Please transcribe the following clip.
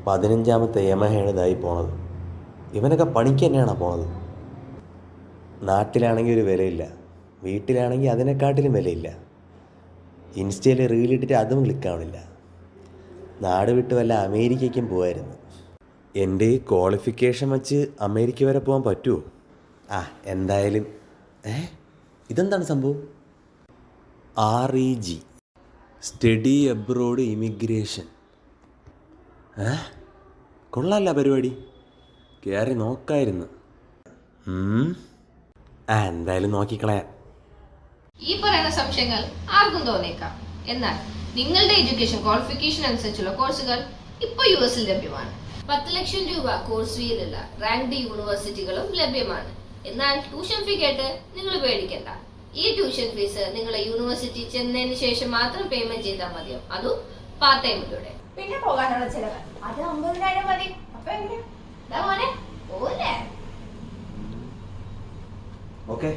15ാമത്തെ യമഹയാണ് ഇതായി പോണത്. ഇവനൊക്കെ പണിക്ക് തന്നെയാണോ പോണത്? നാട്ടിലാണെങ്കിൽ ഒരു വിലയില്ല, വീട്ടിലാണെങ്കിൽ അതിനെക്കാട്ടിലും വിലയില്ല. ഇൻസ്റ്റയിൽ റീലിട്ടിട്ട് അതും ക്ലിക്കാവണില്ല. നാട് വിട്ട് വല്ല അമേരിക്കയ്ക്കും പോകായിരുന്നു. എൻ്റെ ഈ ക്വാളിഫിക്കേഷൻ വെച്ച് അമേരിക്ക വരെ പോകാൻ പറ്റുമോ? എന്തായാലും ഇതെന്താണ് സംഭവം? REG, study abroad immigration. കൊള്ളാല്ല പരിപാടി, കയറി നോക്കായിരുന്നു. എന്തായാലും നോക്കിക്കളയാം. ഈ പറയുന്ന സംശയങ്ങൾ ആർക്കും തോന്നിയേക്കാം. എന്നാൽ നിങ്ങളുടെ എഡ്യൂക്കേഷൻ ക്വാളിഫിക്കേഷൻ അനുസരിച്ചുള്ള കോഴ്സുകൾ ഇപ്പോൾ US ലഭ്യമാണ്. 10 ലക്ഷം രൂപ കോഴ്സ് ഫീയിലുള്ള റാങ്ക്ഡ് യൂണിവേഴ്സിറ്റികളും ലഭ്യമാണ്. എന്നാൽ ട്യൂഷൻ ഫീ കേട്ട് നിങ്ങൾ പേടിക്കണ്ട. ഈ ട്യൂഷൻ ഫീസ് നിങ്ങളെ യൂണിവേഴ്സിറ്റി ചെന്നതിന് ശേഷം മാത്രം പേയ്മെന്റ് ചെയ്താൽ മതിയാവും, അതും പാർട്ട് ടൈമിലൂടെ. പിന്നെ പോകാനുള്ള ചെലവ് അത് 50,000 മതി. അപ്പൊ എങ്ങനെയാ മോനെ പോലെ ഓക്കെ.